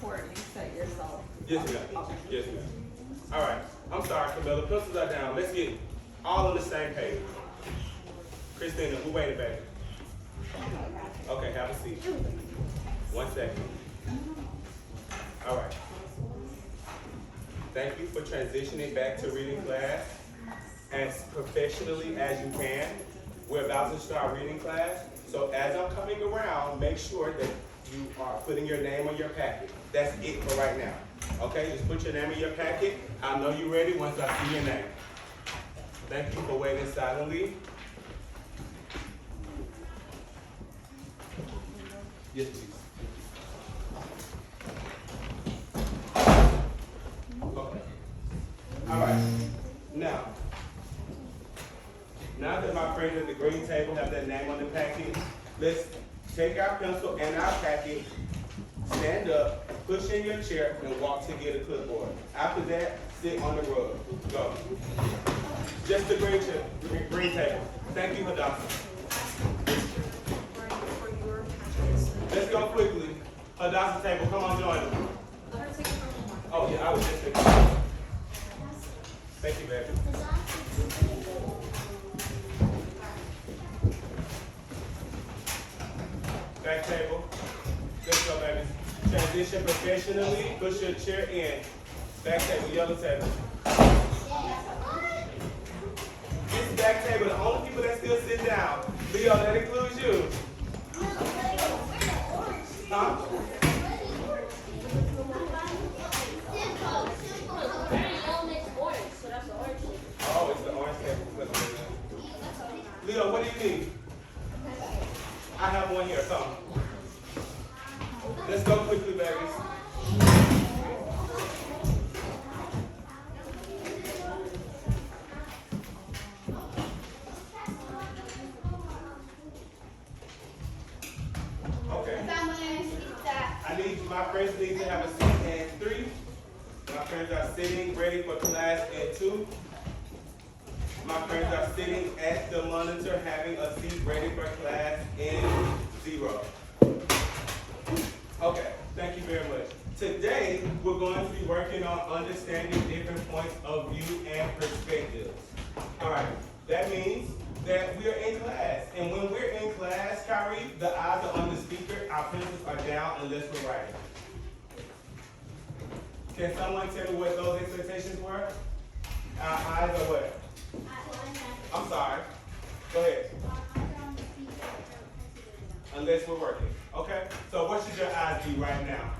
important you set yourself. Yes, ma'am. Yes, ma'am. All right. I'm sorry, Camilla. Pencils are down. Let's get all on the same page. Christina, who waited, baby? Okay, have a seat. 1 second. All right. Thank you for transitioning back to reading class as professionally as you can. We're about to start reading class, so as I'm coming around, make sure that you are putting your name on your packet. That's it for right now. Okay, just put your name in your packet. I'll know you're ready once I see your name. Thank you for waiting silently. Yes, please. Okay. All right. Now that my friends at the green table have their name on the packet, let's take our pencil and our packet, stand up, push in your chair, and walk to get a clipboard. After that, sit on the rug. Go. Just the green table. Thank you, Hadassah. Let's go quickly. Hadassah table, come on, join them. Oh yeah, I was just thinking. Thank you, baby. Back table. Let's go, baby. Transition professionally. Push your chair in. Back table, yellow table. This back table, the only people that still sit down. Leo, that includes you. Huh? Oh, it's the orange table. Leo, what do you need? I have one here. Come. Let's go quickly, babies. Okay. My friends need to have a seat in 3. My friends are sitting ready for class in 2. My friends are sitting at the monitor having a seat ready for class in 0. Okay, thank you very much. Today, we're going to be working on understanding different points of view and perspectives. All right, that means that we are in class. And when we're in class, Kyrie, the eyes are on the speaker, our pencils are down unless we're writing. Can someone tell me what those expectations were? Our eyes are what? I'm sorry. Go ahead. Unless we're working. Okay? So what should your eyes be right now?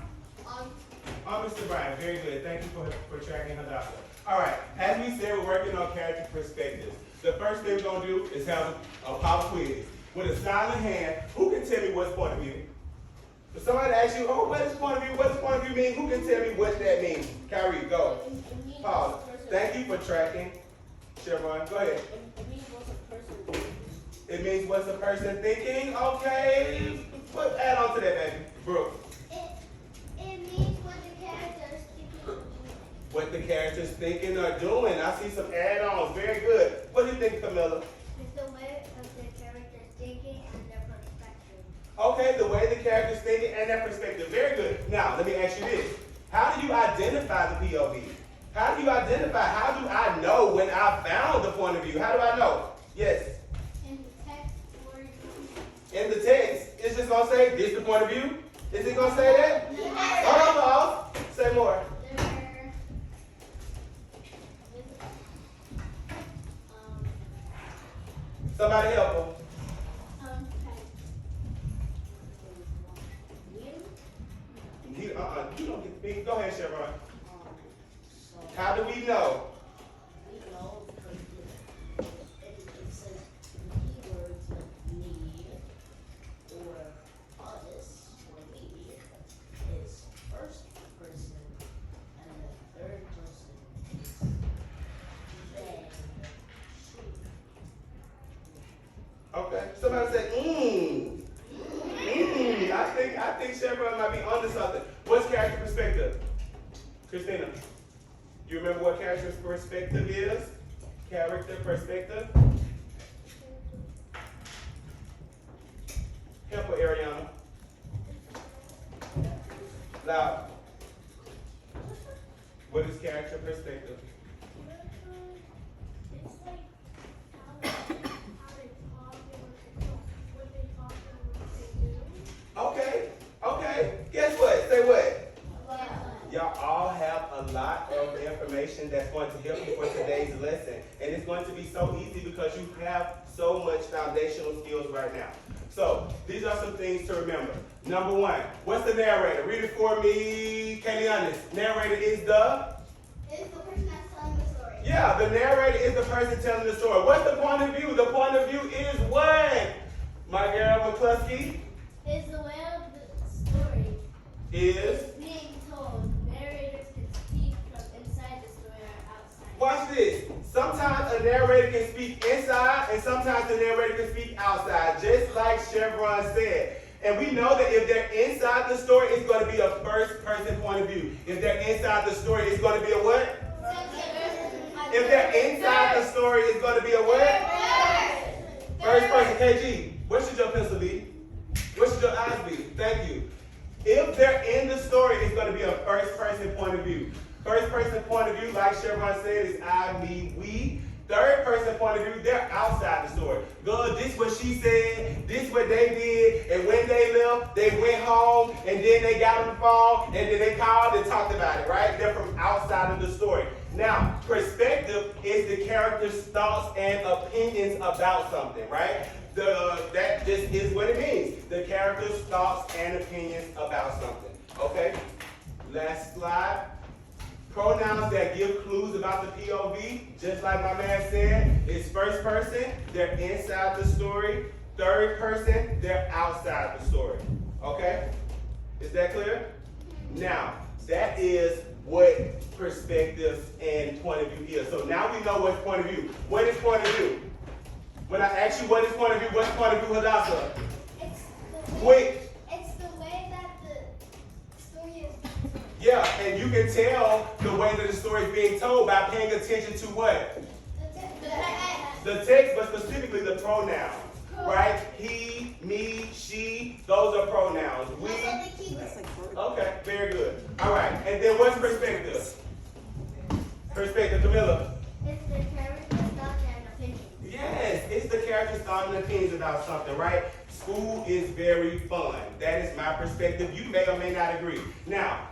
On Mr. Bryant. Very good. Thank you for tracking Hadassah. All right. As we said, we're working on character perspectives. The first thing we're going to do is have a pop quiz. With a silent hand, who can tell me what's point of view? If somebody asks you, oh, what is point of view? What does point of view mean? Who can tell me what that means? Kyrie, go. Pause. Thank you for tracking. Chevron, go ahead. It means what's a person thinking? Okay. Add on to that, baby. Brooke. It means what the characters thinking. What the characters thinking or doing. I see some add-ons. Very good. What do you think, Camilla? It's the way of the characters thinking and their perspective. Okay, the way the characters thinking and their perspective. Very good. Now, let me ask you this. How do you identify the POV? How do you identify? How do I know when I found the point of view? How do I know? Yes? In the text or In the text, it's just going to say, this is the point of view? Is it going to say that? Yes. Hold on, pause. Say more. Somebody help them. You don't get the beat. Go ahead, Chevron. How do we know? We know because it says keywords like need or us or me is first person and the third person is they, she. Okay. Somebody said, I think Chevron might be onto something. What's character perspective? Christina, you remember what character perspective is? Character perspective? Help her, Ariana. Loud. What is character perspective? It's like how they talk and what they talk and what they do. Okay, okay. Guess what? Say what? Yeah. Y'all all have a lot of information that's going to help you for today's lesson. And it's going to be so easy because you have so much foundational skills right now. So, these are some things to remember. Number one, what's the narrator? Read it for me, Kenyanis. Narrator is the? It's the person that's telling the story. Yeah, the narrator is the person telling the story. What's the point of view? The point of view is what? My girl McCluskey? It's the way of the story Is? being told. Narrators can speak from inside the story or outside. Watch this. Sometimes a narrator can speak inside and sometimes the narrator can speak outside, just like Chevron said. And we know that if they're inside the story, it's going to be a first person point of view. If they're inside the story, it's going to be a what? If they're inside the story, it's going to be a what? First person. KG, what should your pencil be? What should your eyes be? Thank you. If they're in the story, it's going to be a first person point of view. First person point of view, like Chevron said, is I, me, we. Third person point of view, they're outside the story. God, this what she said, this what they did, and when they left, they went home, and then they got on the phone, and then they called and talked about it, right? They're from outside of the story. Now, perspective is the character's thoughts and opinions about something, right? That just is what it means. The character's thoughts and opinions about something, okay? Last slide. Pronouns that give clues about the POV, just like my man said, is first person, they're inside the story. Third person, they're outside the story. Okay? Is that clear? Now, that is what perspective and point of view is. So now we know what's point of view. What is point of view? When I ask you what is point of view, what's point of view, Hadassah? It's the way that the story is being told. Yeah, and you can tell the way that the story is being told by paying attention to what? The text, but specifically the pronouns, right? He, me, she, those are pronouns. We. Okay, very good. All right, and then what's perspective? Perspective, Camilla. It's the character's thoughts and opinions. Yes, it's the character's thoughts and opinions about something, right? School is very fun. That is my perspective. You may or may not agree. Now,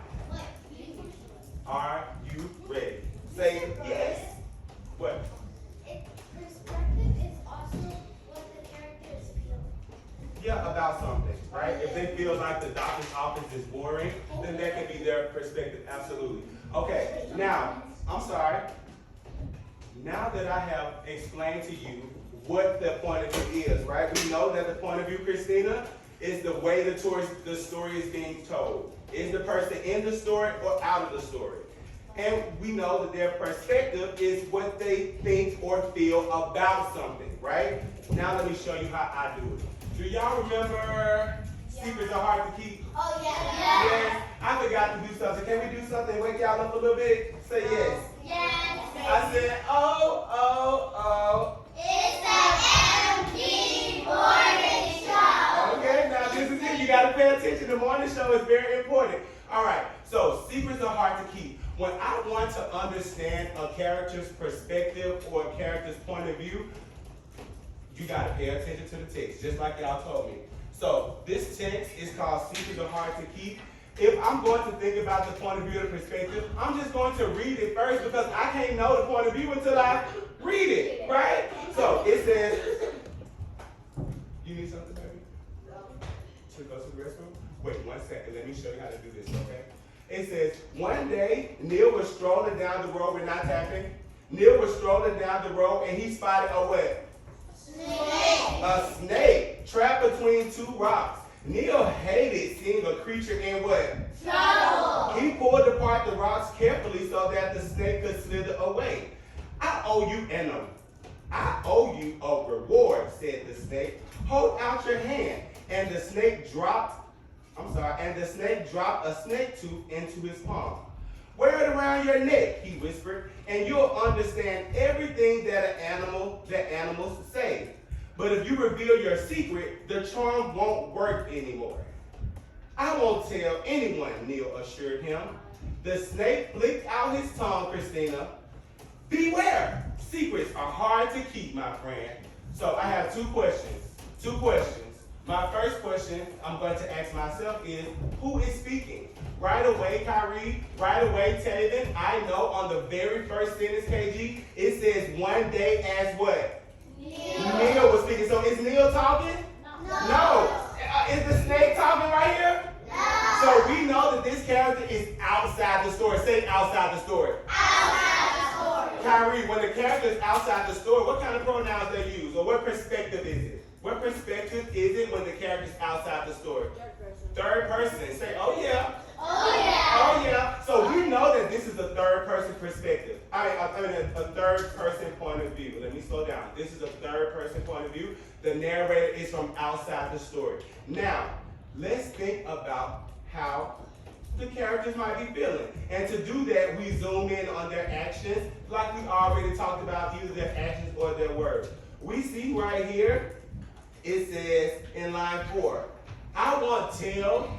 are you ready? Say yes. What? Perspective is also what the characters feel. Yeah, about something, right? If they feel like the doctor's office is boring, then that can be their perspective, absolutely. Okay, now, I'm sorry. Now that I have explained to you what the point of view is, right? We know that the point of view, Christina, is the way the story is being told. Is the person in the story or out of the story? And we know that their perspective is what they think or feel about something, right? Now let me show you how I do it. Do y'all remember secrets are hard to keep? Oh, yeah. Yes. I forgot to do something. Can we do something? Wake y'all up a little bit? Say yes. Yes. I said, oh. It's the MP Morning Show. Okay, now this is it. You got to pay attention. The morning show is very important. All right, so secrets are hard to keep. When I want to understand a character's perspective or a character's point of view, you got to pay attention to the text, just like y'all told me. So this text is called Secrets Are Hard to Keep. If I'm going to think about the point of view or the perspective, I'm just going to read it first because I can't know the point of view until I read it, right? So it says, you need something, baby? To go to the restroom? Wait 1 second, let me show you how to do this, okay? It says, one day, Neil was strolling down the road, we're not tapping. Neil was strolling down the road and he spotted a what? A snake trapped between two rocks. Neil hated seeing a creature in what? Trouble. He pulled apart the rocks carefully so that the snake could slither away. I owe you a reward, said the snake. Hold out your hand. And the snake dropped a snake tooth into his palm. Wear it around your neck, he whispered, and you'll understand everything that animals say. But if you reveal your secret, the charm won't work anymore. I won't tell anyone, Neil assured him. The snake flicked out his tongue, Christina. Beware! Secrets are hard to keep, my friend. So I have two questions. My first question I'm going to ask myself is, who is speaking? Right away, Kyrie, right away, Taven, I know on the very first sentence, KG, it says one day as what? Neil was speaking. So is Neil talking? No. Is the snake talking right here? No. So we know that this character is outside the story. Say outside the story. Outside the story. Kyrie, when the character is outside the story, what kind of pronouns they use? Or what perspective is it? What perspective is it when the character is outside the story? Third person. Say, oh yeah. Oh yeah. Oh yeah. So we know that this is a third person perspective. I mean a third person point of view. Let me slow down. This is a third person point of view. The narrator is from outside the story. Now, let's think about how the characters might be feeling. And to do that, we zoom in on their actions, like we already talked about, either their actions or their words. We see right here, it says in line 4, I won't tell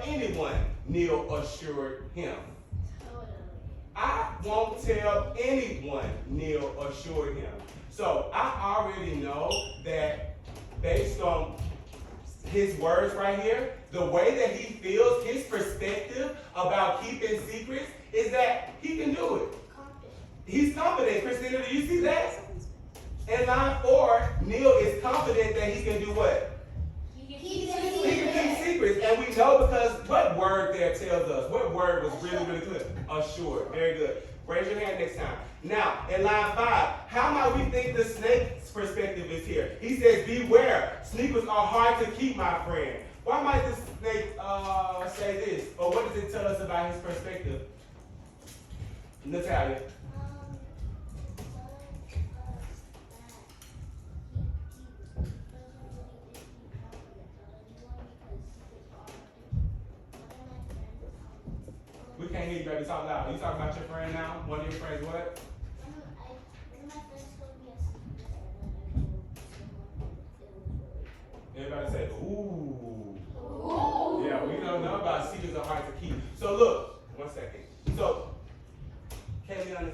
anyone, Neil assured him. I won't tell anyone, Neil assured him. So I already know that based on his words right here, the way that he feels, his perspective about keeping secrets is that he can do it. He's confident. Christina, do you see that? In line 4, Neil is confident that he can do what? He can keep secrets. And we know because what word there tells us? What word was really, really good? Assured. Very good. Raise your hand next time. Now, in line 5, how might we think the snake's perspective is here? He says, beware. Sneakers are hard to keep, my friend. Why might the snake say this? Or what does it tell us about his perspective? Natalia. We can't hear you, baby. Talk loud. Are you talking about your friend now? One of your friends, what? Everybody say, ooh. Ooh. Yeah, we don't know about secrets are hard to keep. So look, one second. So, Natalia,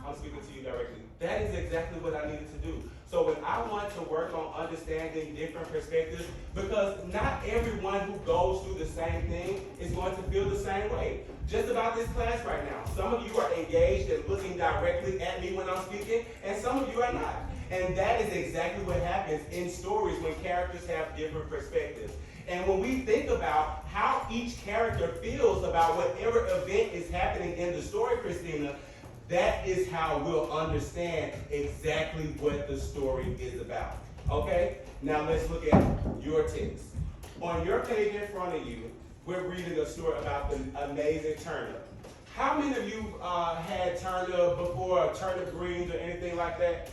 I'm speaking to you directly. That is exactly what I needed to do. So when I want to work on understanding different perspectives, because not everyone who goes through the same thing is going to feel the same way. Just about this class right now. Some of you are engaged and looking directly at me when I'm speaking, and some of you are not. And that is exactly what happens in stories when characters have different perspectives. And when we think about how each character feels about whatever event is happening in the story, Christina, that is how we'll understand exactly what the story is about. Okay? Now let's look at your text. On your page in front of you, we're reading a story about the amazing turnip. How many of you had turnip before, turnip greens or anything like that?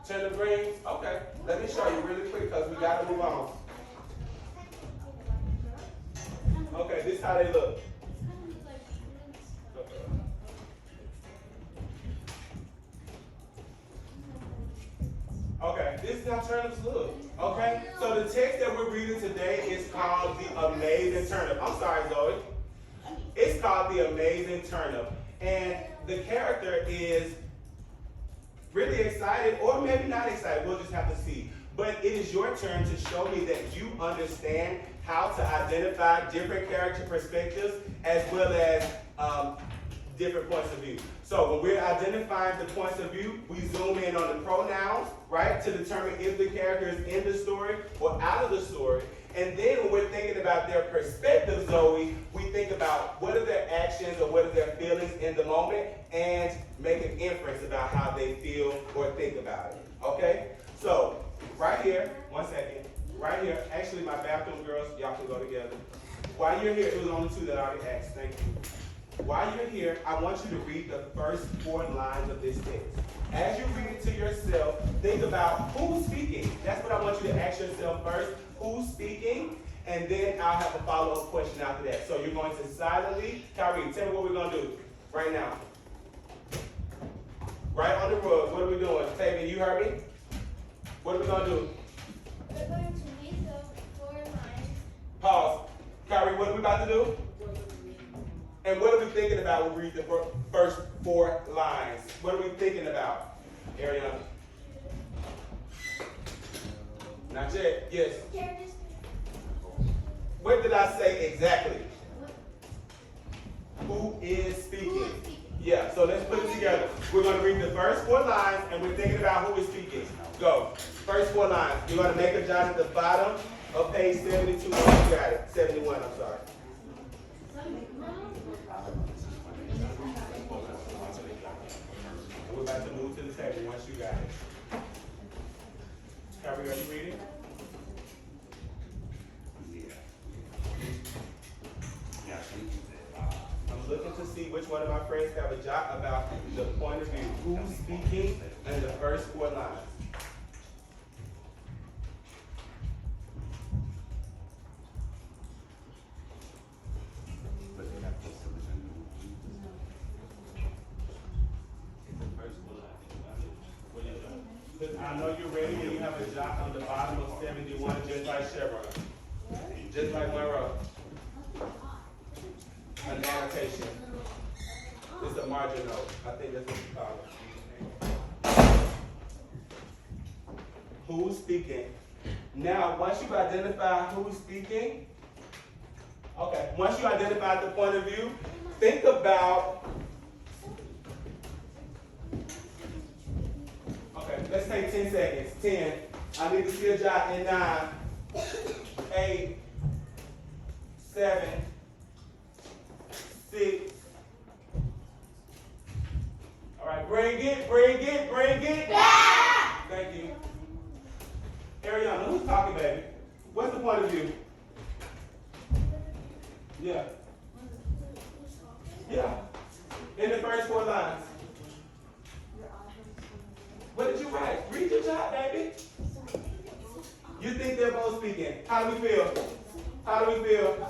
Turnip greens? Okay. Let me show you really quick because we got to move on. Okay, this is how they look. Okay, this is how turnips look. Okay, so the text that we're reading today is called The Amazing Turnip. I'm sorry, Zoe. It's called The Amazing Turnip. And the character is really excited, or maybe not excited. We'll just have to see. But it is your turn to show me that you understand how to identify different character perspectives as well as different points of view. So when we're identifying the points of view, we zoom in on the pronouns, right, to determine if the character is in the story or out of the story. And then when we're thinking about their perspective, Zoe, we think about what are their actions or what are their feelings in the moment and make an inference about how they feel or think about it. Okay? So, right here, one second. Right here, actually my bathroom girls, y'all can go together. While you're here, it was only 2 that I already asked. Thank you. While you're here, I want you to read the first 4 lines of this text. As you read it to yourself, think about who's speaking. That's what I want you to ask yourself first. Who's speaking? And then I'll have a follow-up question after that. So you're going to silently, Kyrie, tell me what we're going to do right now. Right on the rug, what are we doing? Taven, you heard me? What are we going to do? We're going to read Pause. Kyrie, what are we about to do? And what are we thinking about when we read the first 4 lines? What are we thinking about? Ariana? Not yet. Yes. What did I say exactly? Who is speaking? Yeah, so let's put it together. We're going to read the first 4 lines, and we're thinking about who is speaking. Go. First 4 lines. You're going to make a jot at the bottom of page 72. You got it. 71, I'm sorry. And we're about to move to the table once you got it. Kyrie, are you reading? I'm looking to see which one of my friends have a jot about the point of view. Who's speaking in the first 4 lines? I know you're ready and you have a jot on the bottom of 71, just like Chevron. Just like Monroe. An annotation. It's a margin note. I think that's what you call it. Who's speaking? Now, once you've identified who's speaking, okay, once you identify the point of view, think about, okay, let's take 10 seconds. 10. I need to see a jot in 9, 8, 7, 6. All right, bring it. Yeah. Thank you. Ariana, who's talking, baby? What's the point of view? Yeah. Yeah. In the first 4 lines. What did you write? Read your job, baby. You think they're both speaking. How do we feel? How do we feel?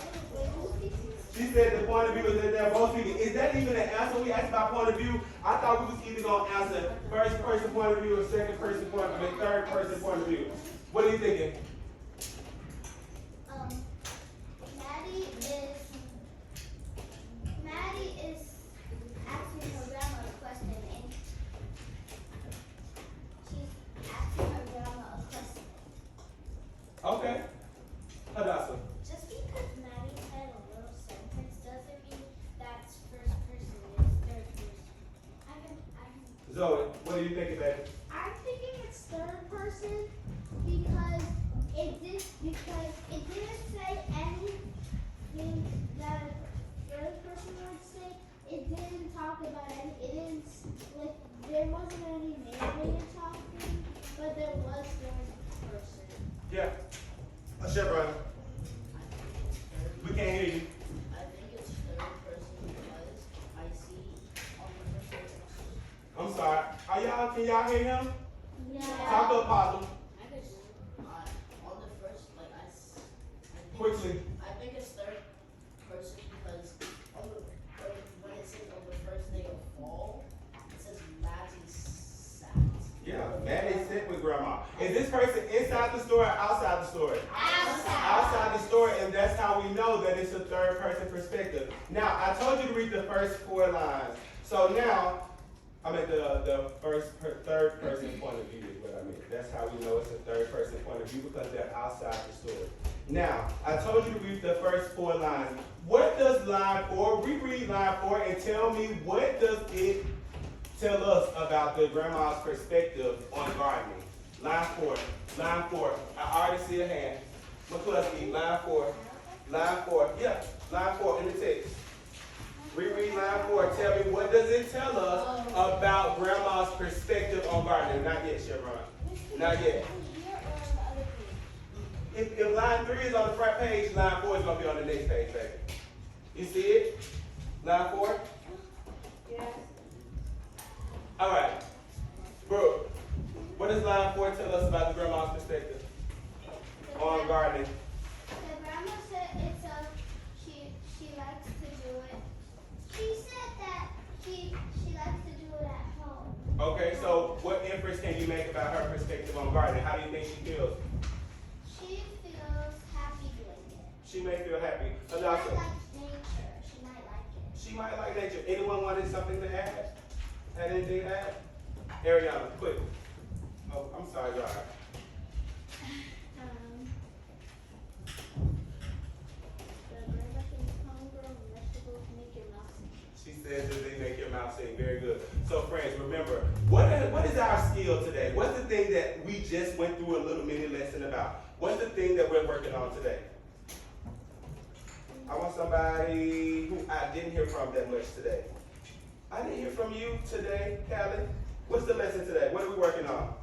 She said the point of view is that they're both speaking. Is that even an answer? We asked about point of view. I thought we was either going to answer first person point of view or second person point of view, third person point of view. What are you thinking? Maddie is asking her grandma a question, and she's asking her grandma a question. Okay. Hadassah. Just because Maddie said a little sentence doesn't mean that's first person, it's third person. Zoe, what are you thinking, baby? I'm thinking it's third person because it didn't say anything that a third person would say. It didn't talk about any. It didn't there wasn't any narrator talking, but there was third person. Yeah. Chevron. We can't hear you. I think it's third person because I see on the first page. I'm sorry. Can y'all hear him? Yeah. Talk to Apostle. On the first, Quickly. I think it's third person because when it says on the first day of fall, it says Maddie sat. Yeah, Maddie sit with grandma. Is this person inside the story or outside the story? Outside the story, and that's how we know that it's a third person perspective. Now, I told you to read the first 4 lines. So now, I'm at the third person point of view is what I mean. That's how we know it's a third person point of view because they're outside the story. Now, I told you to read the first 4 lines. What does line 4, reread line 4 and tell me what does it tell us about the grandma's perspective on gardening. Line 4, I already see a hand. McCluskey, line 4, yeah, line 4 in the text. Reread line 4, tell me what does it tell us about grandma's perspective on gardening. Not yet, Chevron, not yet. If line 3 is on the front page, line 4 is going to be on the next page, baby. You see it? Line 4? Yes. All right. Brooke, what does line 4 tell us about the grandma's perspective on gardening? The grandma said it's she likes to do it. She said that she likes to do it at home. Okay, so what inference can you make about her perspective on gardening? How do you think she feels? She feels happy doing it. She Hadassah? nature. She might like it. She might like nature. Anyone wanted something to add? Had anything to add? Ariana, quick. Oh, I'm sorry, y'all. The bird up in homegrown vegetables make your mouth sing. She says that they make your mouth sing. Very good. So, friends, remember, what is our skill today? What's the thing that we just went through a little mini lesson about? What's the thing that we're working on today? I want somebody who I didn't hear from that much today. I didn't hear from you today, Callie. What's the lesson today? What are we working on?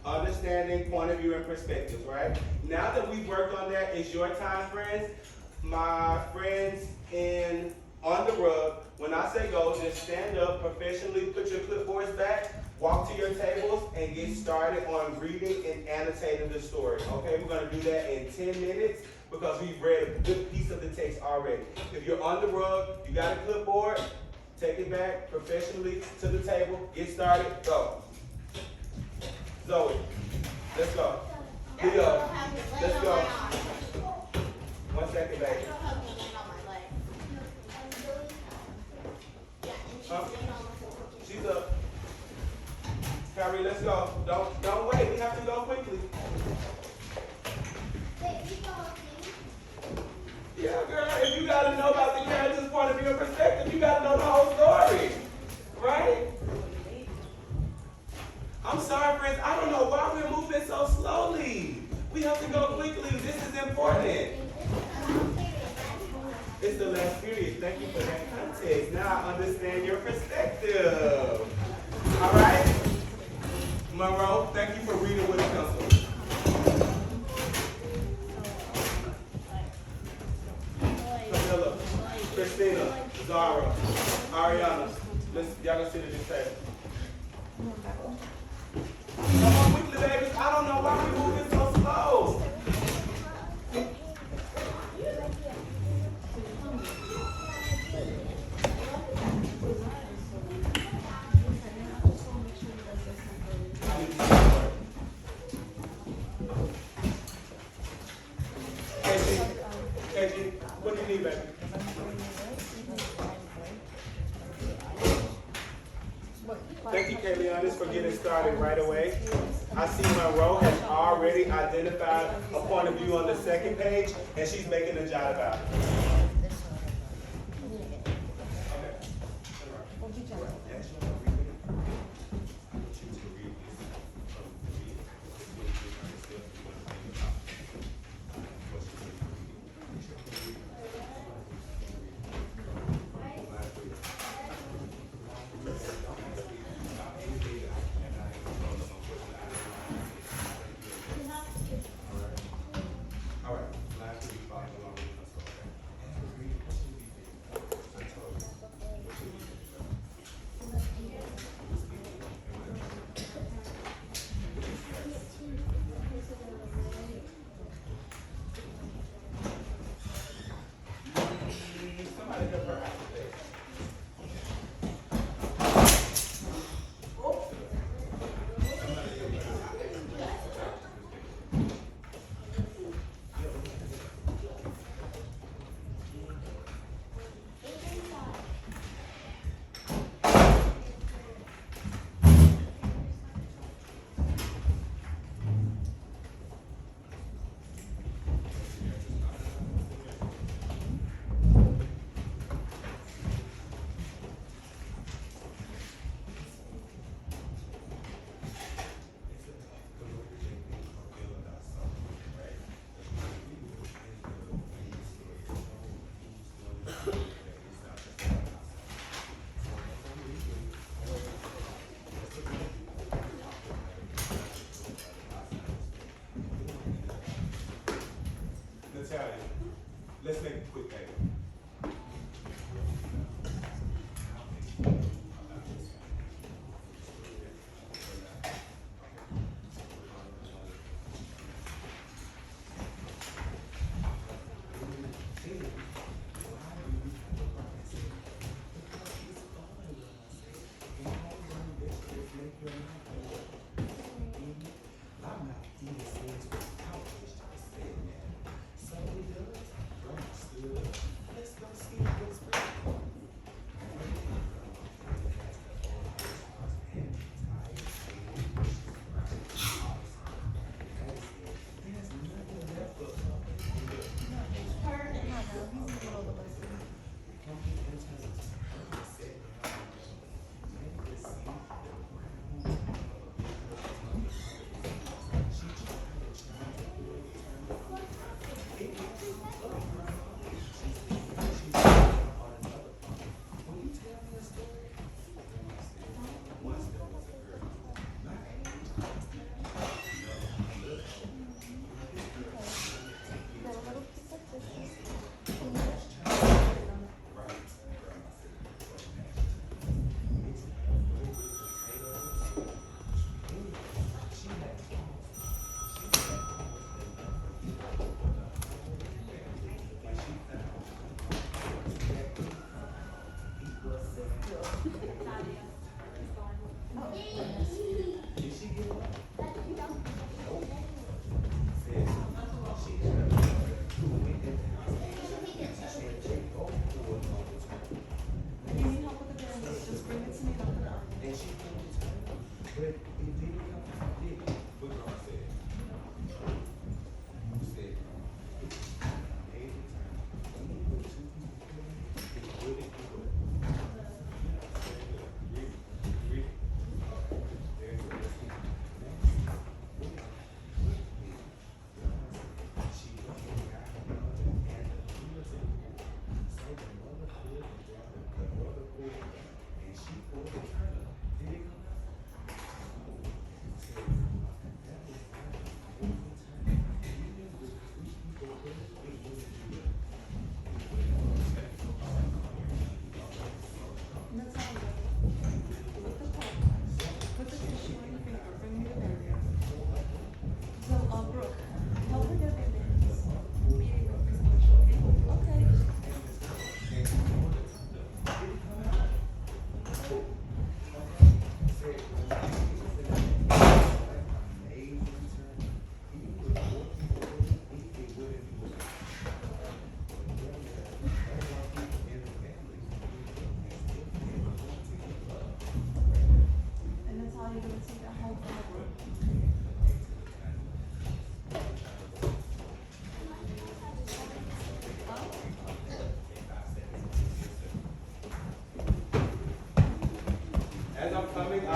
Understanding point of view and perspectives, right? Now that we've worked on that, it's your time, friends. My friends on the rug, when I say go, just stand up professionally, put your clipboards back, walk to your tables, and get started on reading and annotating the story. Okay, we're going to do that in 10 minutes because we've read a good piece of the text already. If you're on the rug, you got a clipboard, take it back professionally to the table, get started, go. Zoe, let's go. Leo, let's go. 1 second, baby. She's up. Kyrie, let's go. Don't wait. We have to go quickly. Yeah, girl. If you gotta know about the character's point of view and perspective, you gotta know the whole story, right? I'm sorry, friends. I don't know why we're moving so slowly. We have to go quickly. This is important. It's the last period. Thank you for that context. Now I understand your perspective. All right? Monroe, thank you for reading with a pencil. Camilla, Christina, Zara, Ariana. Y'all gonna sit at this table. Come on quickly, babies. I don't know why we're moving so slow. KG, what do you need, baby? Thank you, Kayleonis, for getting started right away. I see Monroe has already identified a point of view on the second page, and she's making a jot about it. Let's make it quick, baby.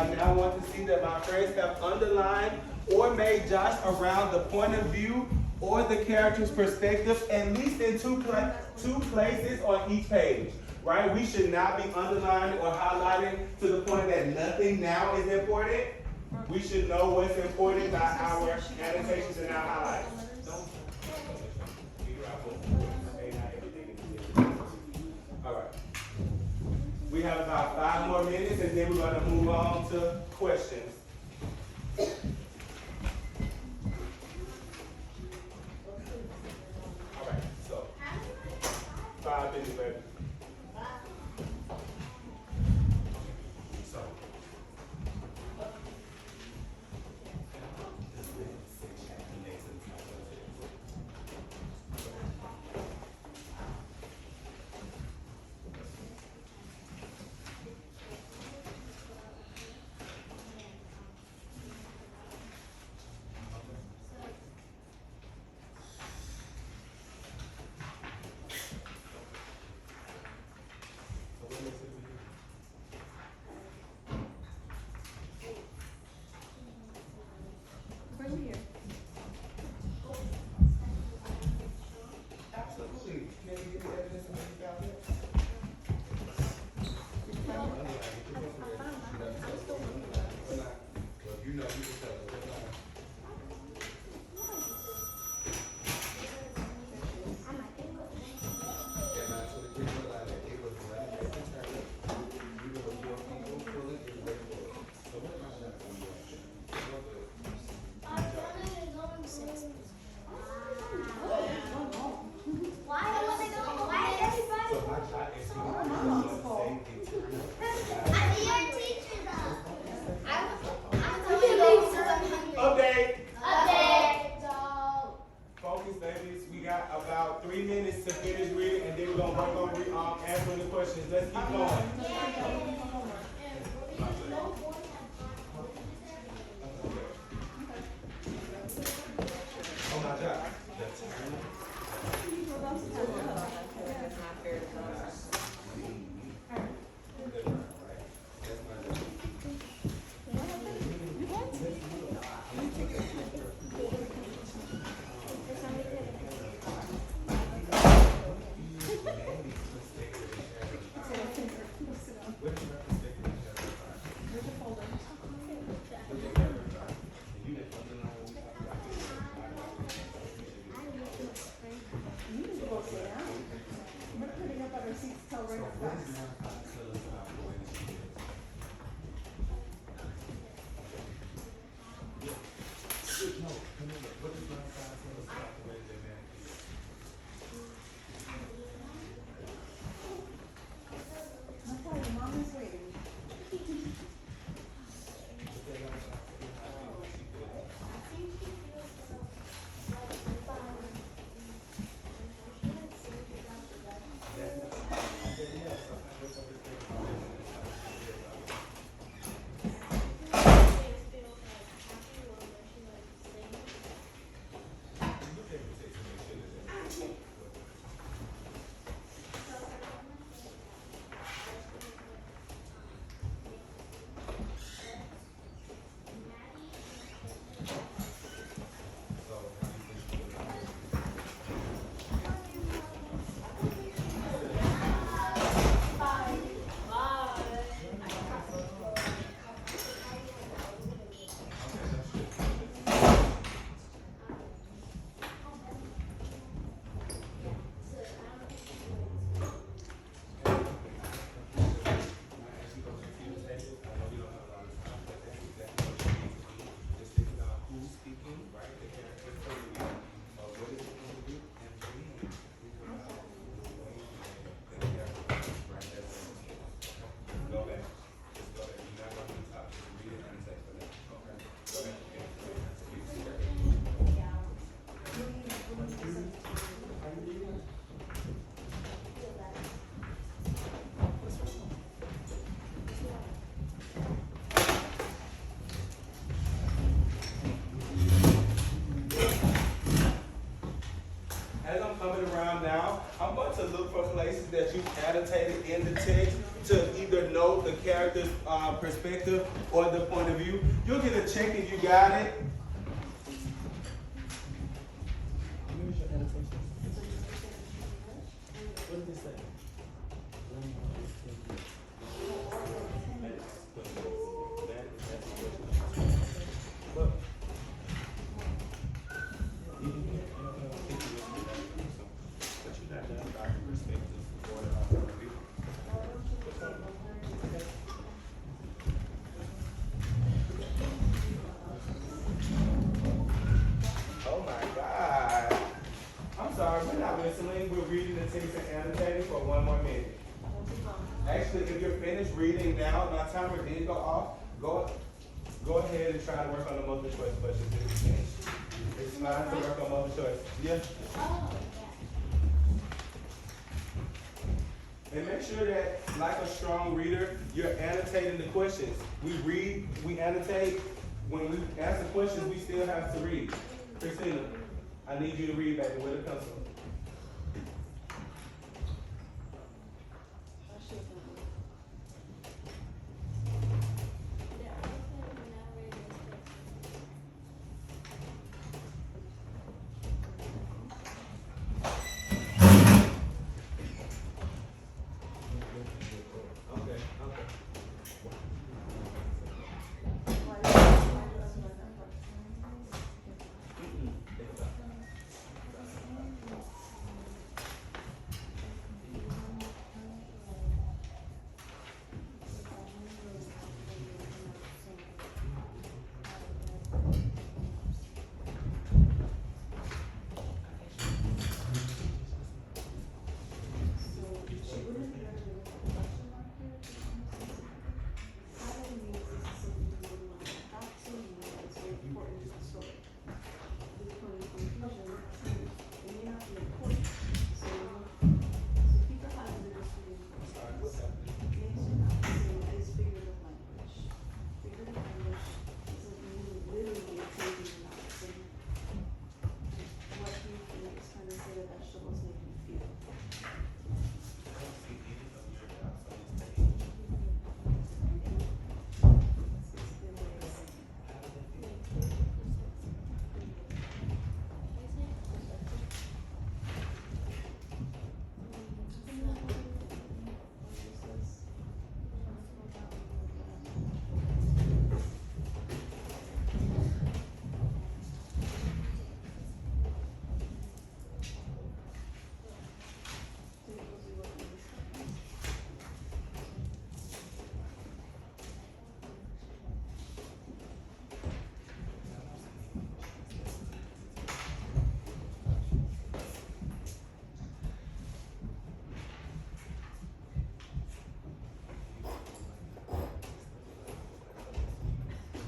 I now want to see that my friends have underlined or made dots around the point of view or the character's perspective, at least in two places on each page, right? We should not be underlining or highlighting to the point that nothing now is important. We should know what's important by our annotations and our highlights. All right. We have about 5 more minutes, and then we're going to move on to questions. All right, so 5 minutes, baby. So. Absolutely. Can you give me evidence of what you found here? Well, you know, you can tell us. Update. Focus, babies. We got about 3 minutes to finish reading, and then we're gonna work on answering the questions. Let's keep going. Oh my God. As I'm coming around now, I'm going to look for places that you've annotated in the text to either note the character's perspective or the point of view. You'll get a check if you got it. What does it say? Oh my God. I'm sorry, we're not listening. We're reading the text and annotating for 1 more minute. Actually, if you're finished reading now, my timer did go off. Go ahead and try to work on the multiple choice questions if you can. It's fine to work on multiple choice. Yeah. Oh, And make sure that, like a strong reader, you're annotating the questions. We read, we annotate. When we answer questions, we still have to read. Christina, I need you to read, baby, with a pencil.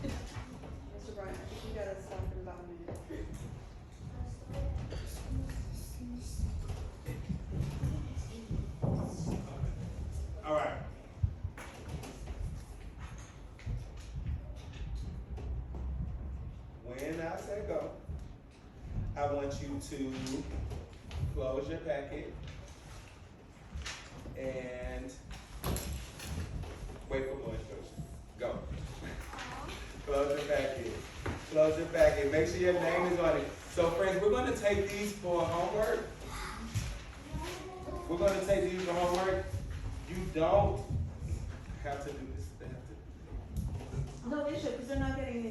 Mr. Bryant, I think you gotta stop in about a minute. All right. When I say go, I want you to close your packet and wait for more instructions. Go. Close your packet. Close your packet. Make sure your name is on it. So friends, we're going to take these for homework. We're going to take these for homework. You don't have to do this. They have to. No, they should, because they're not getting